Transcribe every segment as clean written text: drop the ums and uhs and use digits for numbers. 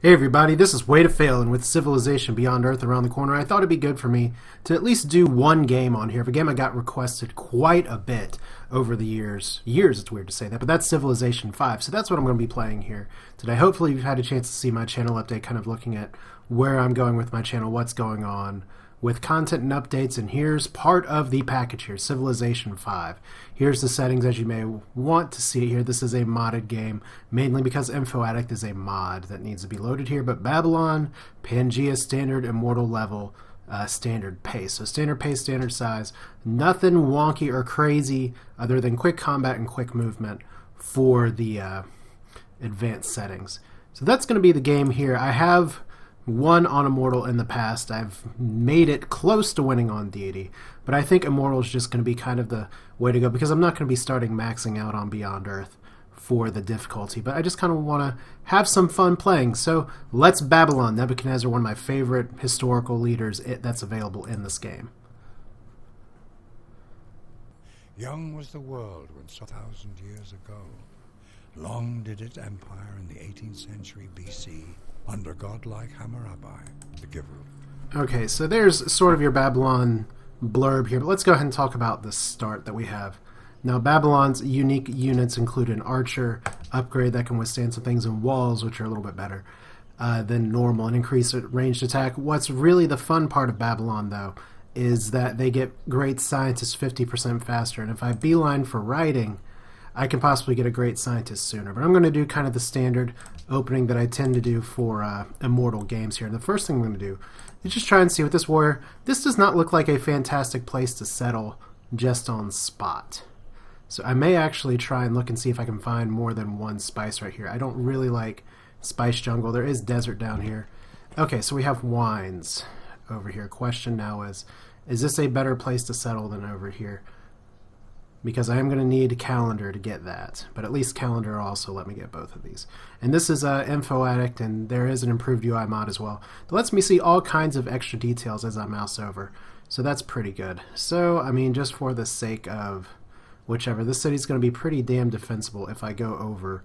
Hey everybody, this is Way to Fail, and with Civilization Beyond Earth around the corner, I thought it'd be good for me to at least do one game on here. A game I got requested quite a bit over the years. It's weird to say that, but that's Civilization 5, so that's what I'm going to be playing here today. Hopefully you've had a chance to see my channel update, kind of looking at where I'm going with my channel, what's going on with content and updates, and here's part of the package here, Civilization 5. Here's the settings as you may want to see it here. This is a modded game, mainly because Info Addict is a mod that needs to be loaded here, but Babylon, Pangea Standard, Immortal level, standard pace. So standard pace, standard size, nothing wonky or crazy other than quick combat and quick movement for the advanced settings. So that's going to be the game here. I have won on Immortal in the past. I've made it close to winning on Deity, but I think Immortal is just going to be kind of the way to go because I'm not going to be starting maxing out on Beyond Earth for the difficulty, but I just kind of want to have some fun playing. So let's Babylon. Nebuchadnezzar, one of my favorite historical leaders that's available in this game. Young was the world when 1,000 years ago. Long did its empire in the 18th century BC under godlike Hammurabi, the giver. Okay, so there's sort of your Babylon blurb here, but let's go ahead and talk about the start that we have. Now, Babylon's unique units include an archer upgrade that can withstand some things in walls, which are a little bit better than normal, and increase ranged attack. What's really the fun part of Babylon, though, is that they get great scientists 50% faster, and if I beeline for writing, I can possibly get a great scientist sooner. But I'm going to do kind of the standard opening that I tend to do for Immortal games here. And the first thing I'm going to do is just try and see with this warrior. This does not look like a fantastic place to settle just on spot. So I may actually try and look and see if I can find more than one spice right here. I don't really like spice jungle. There is desert down here. Okay, so we have wines over here. Question now is this a better place to settle than over here? Because I am going to need calendar to get that, but at least calendar also let me get both of these. And this is Info Addict, and there is an improved UI mod as well. It lets me see all kinds of extra details as I mouse over, so that's pretty good. So, I mean, just for the sake of whichever, this city's going to be pretty damn defensible if I go over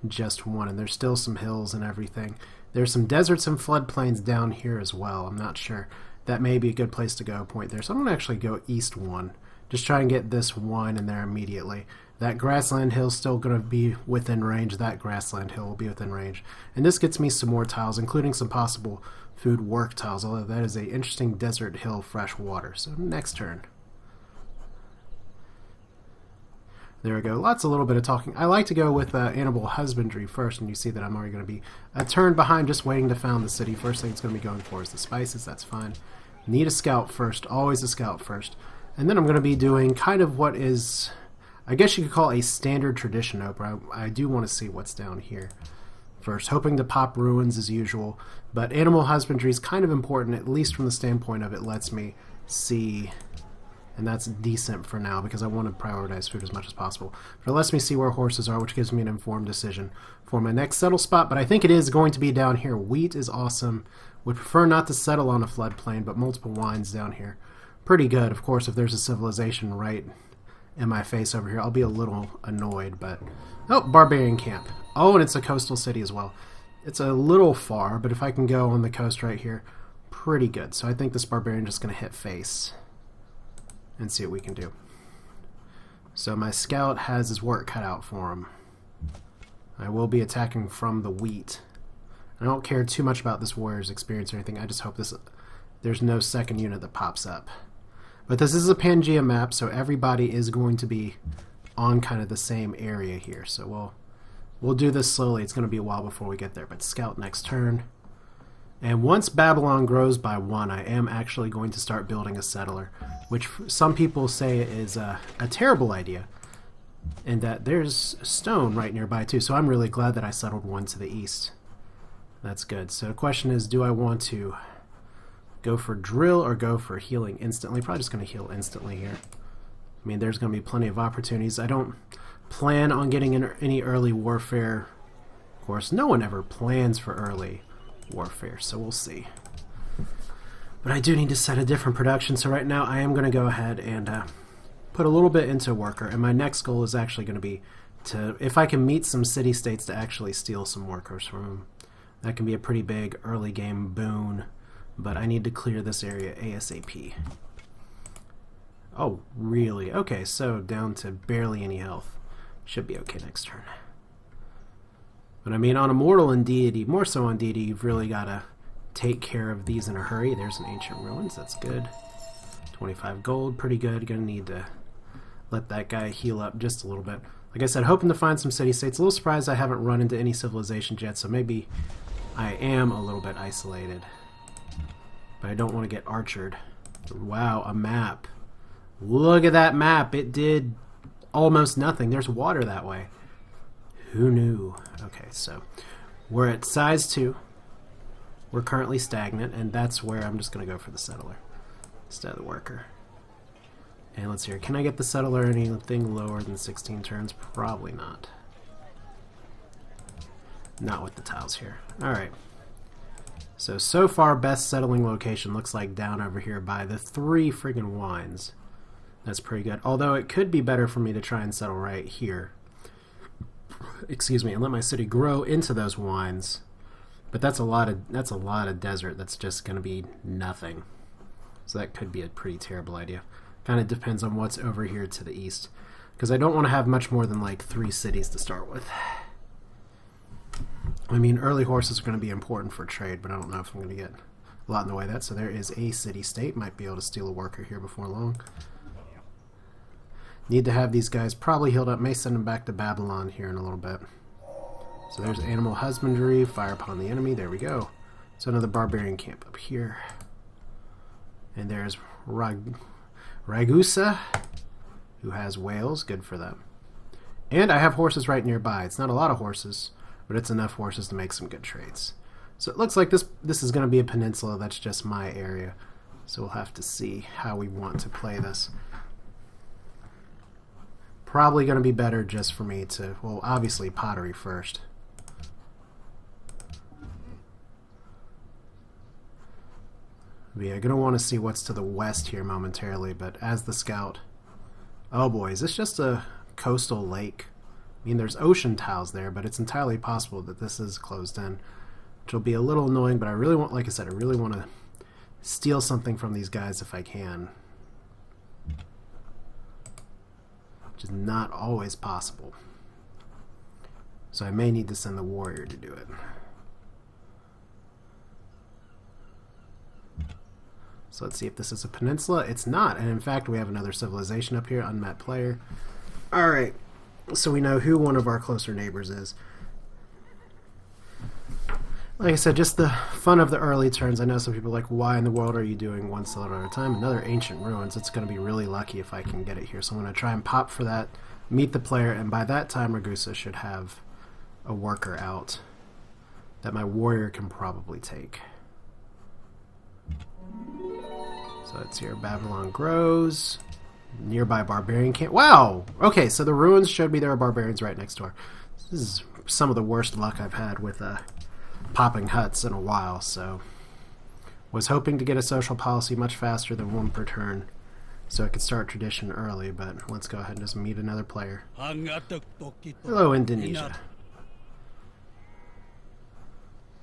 just one, and there's still some hills and everything. There's some deserts and floodplains down here as well. I'm not sure. That may be a good place to go point there. So I'm going to actually go east one. Just try and get this wine in there immediately. That grassland hill is still going to be within range. That grassland hill will be within range. And this gets me some more tiles, including some possible food work tiles, although that is a interesting desert hill fresh water. So next turn. There we go. Lots a little bit of talking. I like to go with animal husbandry first, and you see that I'm already going to be a turn behind just waiting to found the city. First thing it's going to be going for is the spices. That's fine. Need a scout first. Always a scout first. And then I'm going to be doing kind of what is, I guess you could call a standard tradition opener. I do want to see what's down here first, hoping to pop ruins as usual. But animal husbandry is kind of important, at least from the standpoint of it lets me see, and that's decent for now because I want to prioritize food as much as possible. But it lets me see where horses are, which gives me an informed decision for my next settle spot. But I think it is going to be down here. Wheat is awesome. Would prefer not to settle on a floodplain, but multiple wines down here. Pretty good. Of course, if there's a civilization right in my face over here, I'll be a little annoyed, but... Oh, barbarian camp. Oh, and it's a coastal city as well. It's a little far, but if I can go on the coast right here, pretty good. So I think this barbarian is just going to hit face and see what we can do. So my scout has his work cut out for him. I will be attacking from the wheat. I don't care too much about this warrior's experience or anything. I just hope there's no second unit that pops up. But this is a Pangea map, so everybody is going to be on kind of the same area here. So we'll do this slowly. It's going to be a while before we get there. But scout next turn. And once Babylon grows by 1, I am actually going to start building a settler, which some people say is a terrible idea. And that there's stone right nearby too. So I'm really glad that I settled one to the east. That's good. So the question is, do I want to go for drill or go for healing instantly? Probably just going to heal instantly here. I mean, there's going to be plenty of opportunities. I don't plan on getting in any early warfare. Of course, no one ever plans for early warfare, so we'll see. But I do need to set a different production, so right now I am going to go ahead and put a little bit into worker, and my next goal is actually going to be to, if I can meet some city-states, to actually steal some workers from them. That can be a pretty big early game boon, but I need to clear this area ASAP. Oh, really? Okay, so down to barely any health. Should be okay next turn. But I mean, on Immortal and Deity, more so on Deity, you've really got to take care of these in a hurry. There's an Ancient Ruins, that's good. 25 gold, pretty good. Gonna need to let that guy heal up just a little bit. Like I said, hoping to find some city-states. A little surprised I haven't run into any civilizations yet, so maybe I am a little bit isolated. But I don't want to get archered. Wow, a map. Look at that map. It did almost nothing. There's water that way. Who knew? Okay, so we're at size 2. We're currently stagnant, and that's where I'm just going to go for the settler instead of the worker. And let's see here. Can I get the settler anything lower than 16 turns? Probably not. Not with the tiles here. Alright. So far, best settling location looks like down over here by the 3 friggin' wines. That's pretty good. Although it could be better for me to try and settle right here. Excuse me, and let my city grow into those wines. But that's a lot of desert that's just going to be nothing. So that could be a pretty terrible idea. Kind of depends on what's over here to the east. Because I don't want to have much more than like 3 cities to start with. I mean, early horses are going to be important for trade, but I don't know if I'm going to get a lot in the way of that. So there is a city-state. Might be able to steal a worker here before long. Need to have these guys probably healed up. May send them back to Babylon here in a little bit. So there's animal husbandry. Fire upon the enemy. There we go. So another barbarian camp up here. And there's Ragusa, who has whales. Good for them. And I have horses right nearby. It's not a lot of horses, but it's enough horses to make some good trades. So it looks like this is going to be a peninsula. That's just my area. So we'll have to see how we want to play this. Probably going to be better just for me to, well, obviously pottery first. But yeah, going to want to see what's to the west here momentarily, but as the scout... Oh boy, is this just a coastal lake? I mean, there's ocean tiles there, but it's entirely possible that this is closed in, which will be a little annoying, but I really want, like I said, I really want to steal something from these guys if I can. Which is not always possible. So I may need to send the warrior to do it. So let's see if this is a peninsula. It's not, and in fact we have another civilization up here, unmet player. Alright, so we know who one of our closer neighbors is. Like I said, just the fun of the early turns. I know some people are like, why in the world are you doing one settler at a time? Another Ancient Ruins. It's going to be really lucky if I can get it here. So I'm going to try and pop for that, meet the player, and by that time Ragusa should have a worker out that my warrior can probably take. So let's hear Babylon grows. Nearby barbarian camp. Wow! Okay, so the ruins showed me there are barbarians right next door. This is some of the worst luck I've had with popping huts in a while, so was hoping to get a social policy much faster than 1 per turn so I could start tradition early, but let's go ahead and just meet another player. Hello, Indonesia.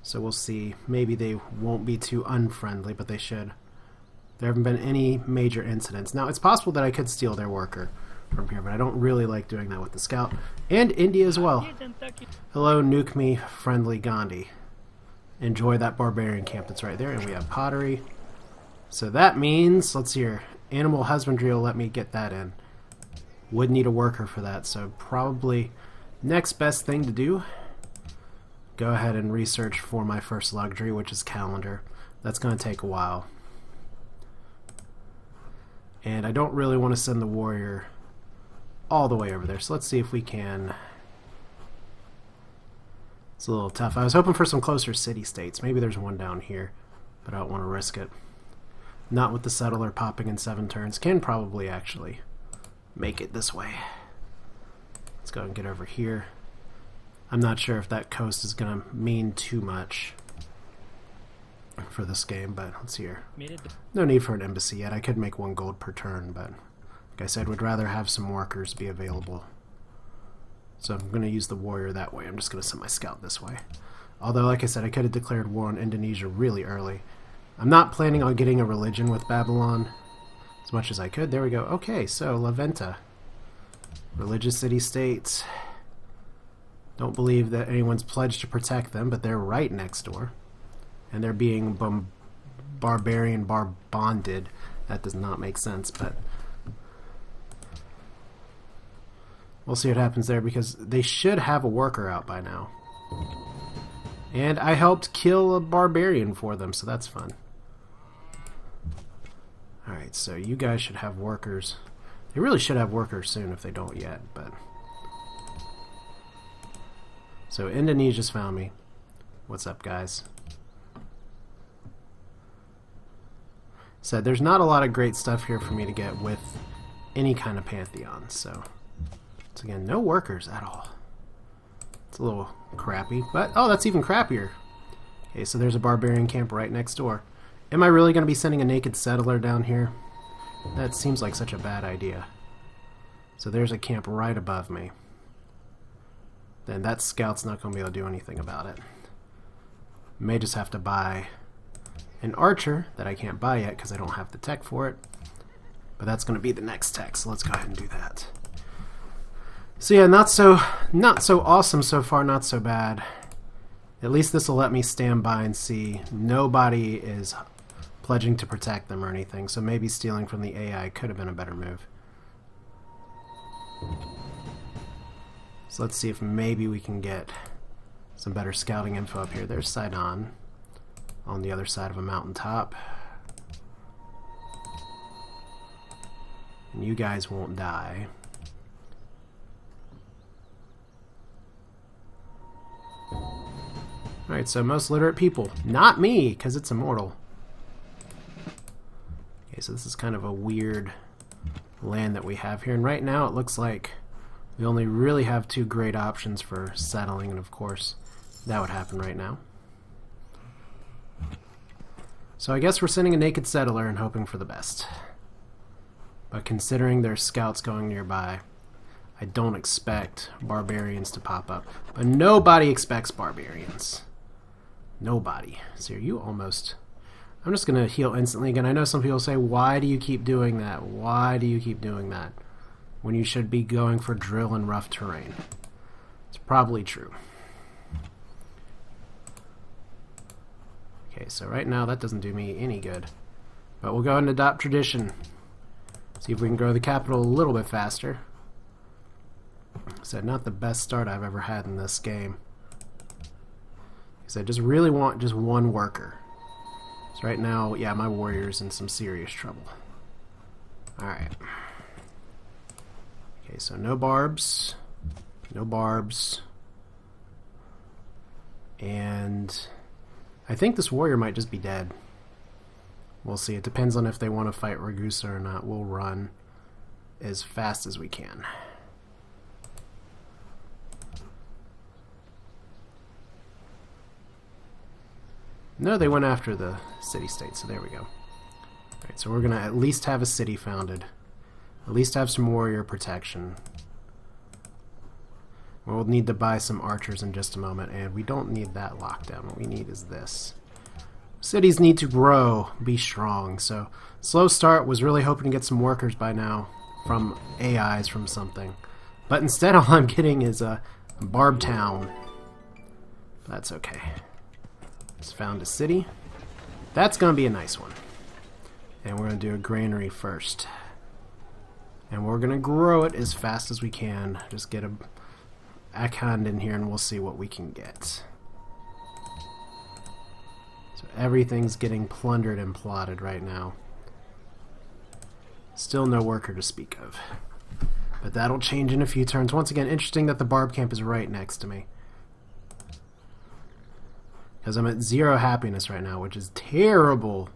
So we'll see. Maybe they won't be too unfriendly, but they should. There haven't been any major incidents. Now, it's possible that I could steal their worker from here, but I don't really like doing that with the scout. And India as well. Hello, nuke me, friendly Gandhi. Enjoy that barbarian camp that's right there, and we have pottery. So that means, let's see here, animal husbandry will let me get that in. Would need a worker for that, so probably next best thing to do, go ahead and research for my first luxury, which is calendar. That's going to take a while. And I don't really want to send the warrior all the way over there, so let's see if we can. It's a little tough. I was hoping for some closer city-states. Maybe there's one down here, but I don't want to risk it. Not with the settler popping in 7 turns. Can probably actually make it this way. Let's go and get over here. I'm not sure if that coast is going to mean too much for this game, but let's see here. No need for an embassy yet. I could make 1 gold per turn, but like I said, would rather have some workers be available. So I'm going to use the warrior that way. I'm just going to send my scout this way. Although, like I said, I could have declared war on Indonesia really early. I'm not planning on getting a religion with Babylon as much as I could. There we go. Okay, so La Venta. Religious city-states. Don't believe that anyone's pledged to protect them, but they're right next door. And they're being bonded. That does not make sense, but we'll see what happens there, because they should have a worker out by now. And I helped kill a barbarian for them, so that's fun. Alright, so you guys should have workers. They really should have workers soon if they don't yet, but... So Indonesia's found me. What's up, guys? Said there's not a lot of great stuff here for me to get with any kind of pantheon, so... Once again, no workers at all. It's a little crappy, but... Oh, that's even crappier! Okay, so there's a barbarian camp right next door. Am I really going to be sending a naked settler down here? That seems like such a bad idea. So there's a camp right above me. Then that scout's not going to be able to do anything about it. May just have to buy an archer that I can't buy yet because I don't have the tech for it. But that's going to be the next tech, so let's go ahead and do that. So yeah, not so awesome so far, not so bad. At least this will let me stand by and see nobody is pledging to protect them or anything, so maybe stealing from the AI could have been a better move. So let's see if maybe we can get some better scouting info up here. There's Sidon on the other side of a mountaintop. And you guys won't die. Alright, so most literate people. Not me, because it's Immortal. Okay, so this is kind of a weird land that we have here. And right now it looks like we only really have two great options for settling. And of course, that would happen right now. So I guess we're sending a naked settler and hoping for the best. But considering there's scouts going nearby, I don't expect barbarians to pop up. But nobody expects barbarians. Nobody. So you almost... I'm just going to heal instantly again. I know some people say, why do you keep doing that? Why do you keep doing that? When you should be going for drill and rough terrain. It's probably true. Okay, so right now that doesn't do me any good. But we'll go ahead and adopt tradition. See if we can grow the capital a little bit faster. So not the best start I've ever had in this game. Because I just really want just one worker. So right now, yeah, my warrior's in some serious trouble. Alright. Okay, so no barbs. No barbs. And I think this warrior might just be dead. We'll see. It depends on if they want to fight Ragusa or not. We'll run as fast as we can. No, they went after the city-state, so there we go. Alright, so we're going to at least have a city founded. At least have some warrior protection. We'll need to buy some archers in just a moment, and we don't need that lockdown. What we need is this. Cities need to grow, be strong, so slow start. Was really hoping to get some workers by now from AIs, from something. But instead all I'm getting is a Barb Town. That's okay. Just found a city. That's going to be a nice one. And we're going to do a granary first. And we're going to grow it as fast as we can. Just get a Akhand in here and we'll see what we can get. So everything's getting plundered and plotted right now. Still no worker to speak of. But that'll change in a few turns. Once again, interesting that the Barb camp is right next to me. Because I'm at 0 happiness right now, which is terrible.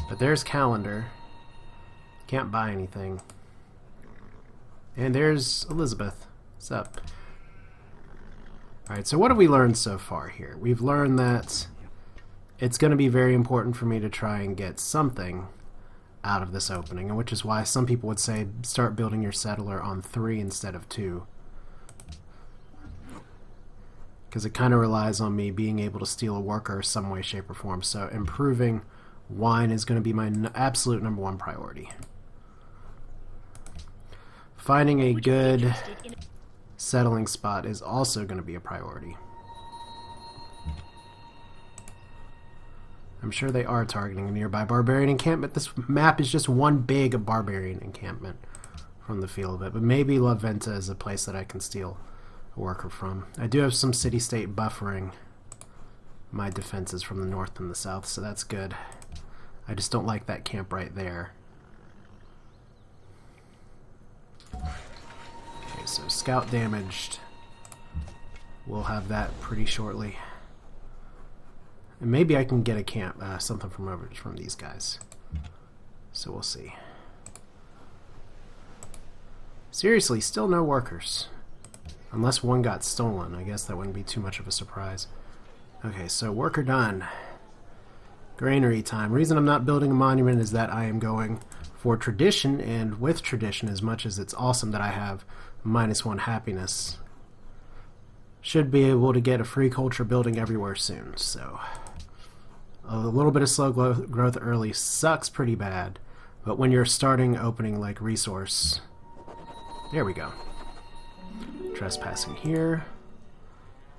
But there's Calendar. Can't buy anything. And there's Elizabeth. What's up? Alright, so what have we learned so far here? We've learned that it's going to be very important for me to try and get something out of this opening, and which is why some people would say start building your settler on 3 instead of 2. because it kind of relies on me being able to steal a worker some way, shape, or form. So improving wine is going to be my absolute #1 priority. Finding a good settling spot is also going to be a priority. I'm sure they are targeting a nearby barbarian encampment. This map is just one big barbarian encampment from the feel of it. But maybe La Venta is a place that I can steal a worker from. I do have some city-state buffering my defenses from the north and the south, so that's good. I just don't like that camp right there. Okay, so scout damaged. We'll have that pretty shortly. And maybe I can get a camp, something from these guys. So we'll see. Seriously, still no workers. Unless one got stolen. I guess that wouldn't be too much of a surprise. Okay, so worker done. Granary time. Reason I'm not building a monument is that I am going for tradition, and with tradition, as much as it's awesome that I have -1 happiness, should be able to get a free culture building everywhere soon. So a little bit of slow growth early sucks pretty bad, but when you're starting opening like resource, there we go. Trespassing here.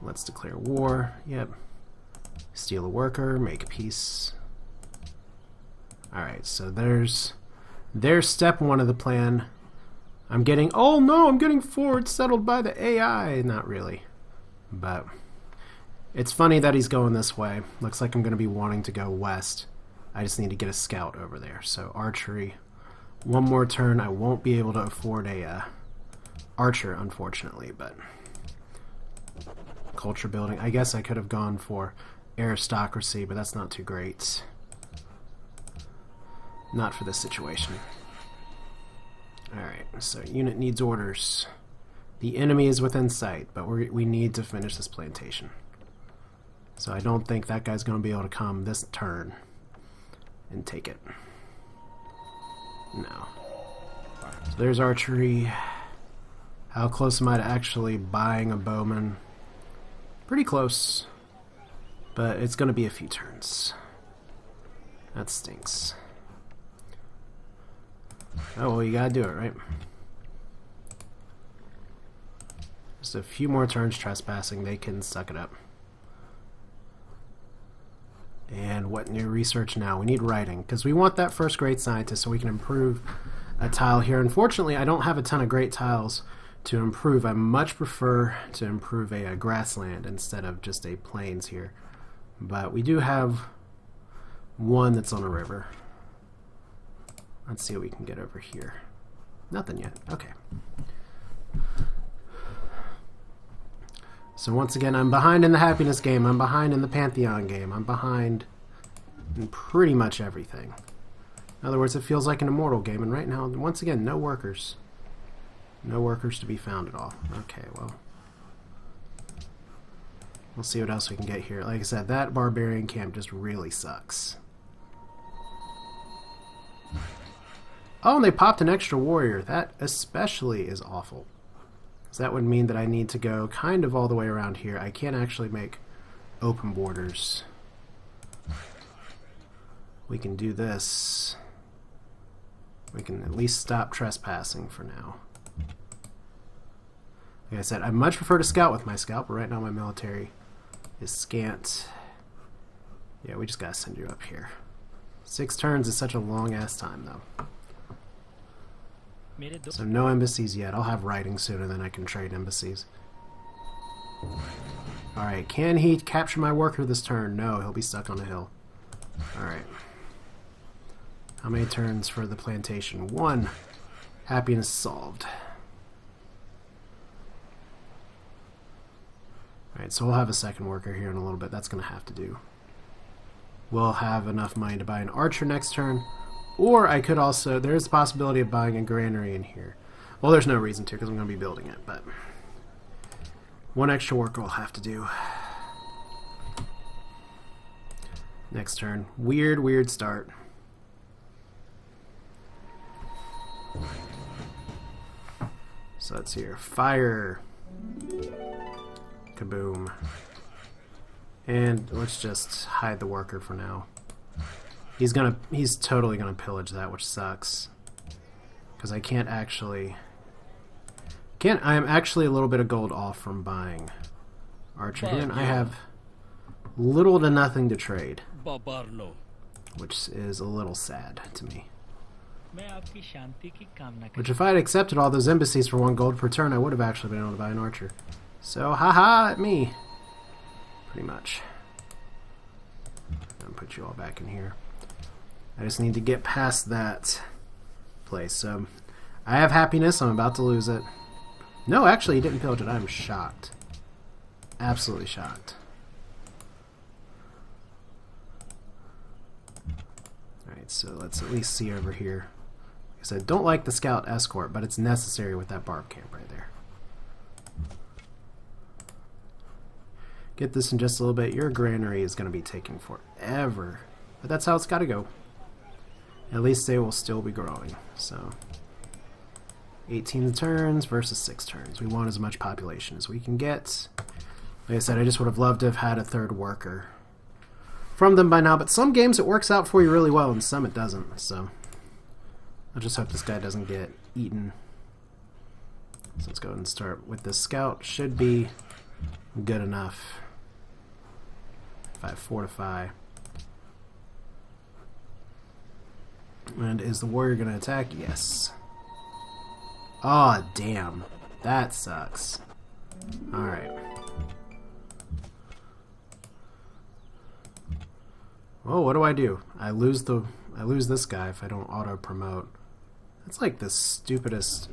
Let's declare war. Yep. Steal a worker, make peace. Alright, so there's step 1 of the plan. I'm getting, oh no, I'm getting forward settled by the AI. Not really. But it's funny that he's going this way. Looks like I'm going to be wanting to go west. I just need to get a scout over there. So archery. One more turn. I won't be able to afford a archer, unfortunately, but culture building. I guess I could have gone for aristocracy, but that's not too great. Not for this situation. Alright, so unit needs orders. The enemy is within sight, but we need to finish this plantation. So I don't think that guy's going to be able to come this turn and take it. No. So there's archery. How close am I to actually buying a bowman? Pretty close. But it's going to be a few turns. That stinks. Oh, well, you gotta do it, right? Just a few more turns trespassing, they can suck it up. And what new research now? We need writing, because we want that first grade scientist so we can improve a tile here. Unfortunately, I don't have a ton of great tiles to improve. I much prefer to improve a grassland instead of just a plains here. But we do have one that's on a river. Let's see what we can get over here. Nothing yet. Okay. So once again, I'm behind in the happiness game. I'm behind in the Pantheon game. I'm behind in pretty much everything. In other words, it feels like an Immortal game. And right now, once again, no workers. No workers to be found at all. Okay, well. We'll see what else we can get here. Like I said, that barbarian camp just really sucks. Oh, and they popped an extra warrior. That especially is awful. So that would mean that I need to go kind of all the way around here. I can't actually make open borders. We can do this. We can at least stop trespassing for now. Like I said, I much prefer to scout with my scout, but right now my military is scant. Yeah, we just gotta send you up here. 6 turns is such a long-ass time, though. So no embassies yet. I'll have writing sooner than I can trade embassies. Alright, can he capture my worker this turn? No, he'll be stuck on a hill. Alright. How many turns for the plantation? 1. Happiness solved. Alright, so we'll have a second worker here in a little bit. That's going to have to do. We'll have enough money to buy an archer next turn. Or I could also, there is the possibility of buying a granary in here. Well, there's no reason to because I'm going to be building it, but 1 extra worker will have to do. Next turn. Weird start. So let's hear fire. Kaboom. And let's just hide the worker for now. He's totally gonna pillage that, which sucks. Because I can't actually... I am actually a little bit of gold off from buying Archer here, and I have little to nothing to trade. Which is a little sad to me. Which if I had accepted all those embassies for 1 gold per turn, I would have actually been able to buy an Archer. So, haha at me. Pretty much. I'll put you all back in here. I just need to get past that place. So, I have happiness. I'm about to lose it. No, actually, he didn't pillage it. I'm shocked. Absolutely shocked. Alright, so let's at least see over here. Like I said, don't like the scout escort, but it's necessary with that barb camp right there. Get this in just a little bit. Your granary is going to be taking forever. But that's how it's got to go. At least they will still be growing. So, 18 turns versus 6 turns. We want as much population as we can get. Like I said, I just would have loved to have had a 3rd worker from them by now. But some games it works out for you really well, and some it doesn't. So, I'll just hope this guy doesn't get eaten. So let's go ahead and start with this scout. Should be good enough. If I fortify. And is the warrior going to attack? Yes. Aw, oh, damn. That sucks. Alright. Oh, what do? I lose this guy if I don't auto promote. That's like the stupidest.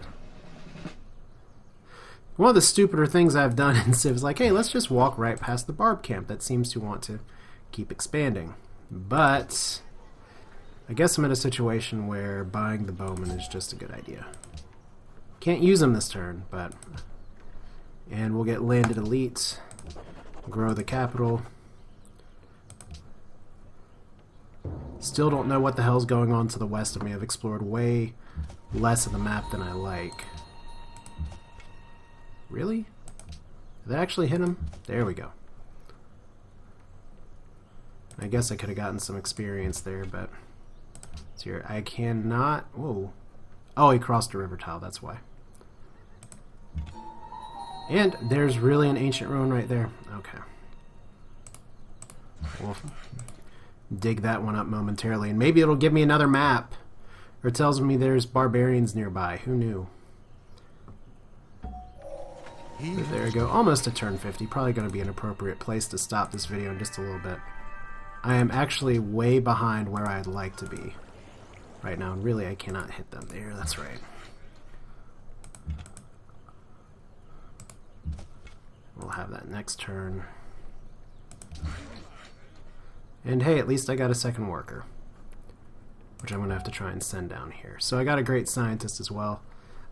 One of the stupider things I've done in Civ is like, hey, let's just walk right past the barb camp. That seems to want to keep expanding. But I guess I'm in a situation where buying the bowman is just a good idea. Can't use him this turn, but... And we'll get landed elite. Grow the capital. Still don't know what the hell's going on to the west of me. I've explored way less of the map than I like. Really? Did that actually hit him? There we go. I guess I could have gotten some experience there, but... Let's hear. I cannot... Whoa. Oh, he crossed a river tile, that's why. And there's really an ancient ruin right there. Okay. We'll dig that one up momentarily, and maybe it'll give me another map. Or it tells me there's barbarians nearby. Who knew? But there we go. Almost a turn 50. Probably going to be an appropriate place to stop this video in just a little bit. I am actually way behind where I'd like to be right now, and really I cannot hit them there. That's right. We'll have that next turn. And hey, at least I got a 2nd worker, which I'm going to have to try and send down here. So I got a great scientist as well.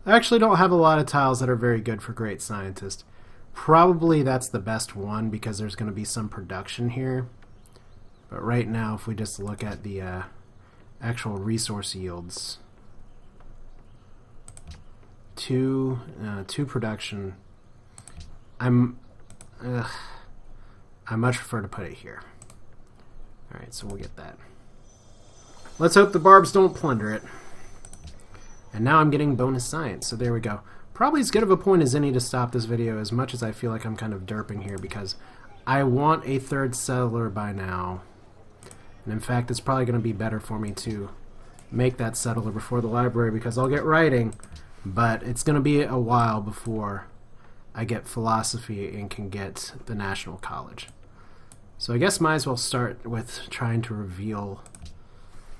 I actually don't have a lot of tiles that are very good for great scientist. Probably that's the best one because there's going to be some production here. But right now, if we just look at the actual resource yields, 2 production. I much prefer to put it here. Alright, so we'll get that. Let's hope the barbs don't plunder it. And now I'm getting bonus science, so there we go. Probably as good of a point as any to stop this video, as much as I feel like I'm kind of derping here, because I want a 3rd settler by now. And in fact, it's probably going to be better for me to make that settler before the library, because I'll get writing, but it's going to be a while before I get philosophy and can get the National College. So I guess might as well start with trying to reveal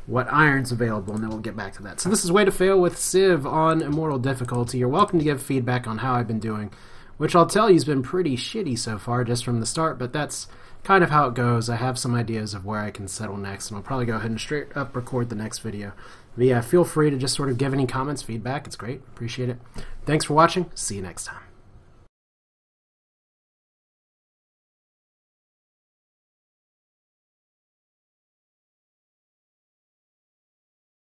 what iron's available, and then we'll get back to that. So this is Way to Fail with Civ on Immortal difficulty. You're welcome to give feedback on how I've been doing, which I'll tell you has been pretty shitty so far just from the start, but that's kind of how it goes. I have some ideas of where I can settle next, and I'll probably go ahead and straight up record the next video. But yeah, feel free to just sort of give any comments, feedback. It's great. Appreciate it. Thanks for watching. See you next time.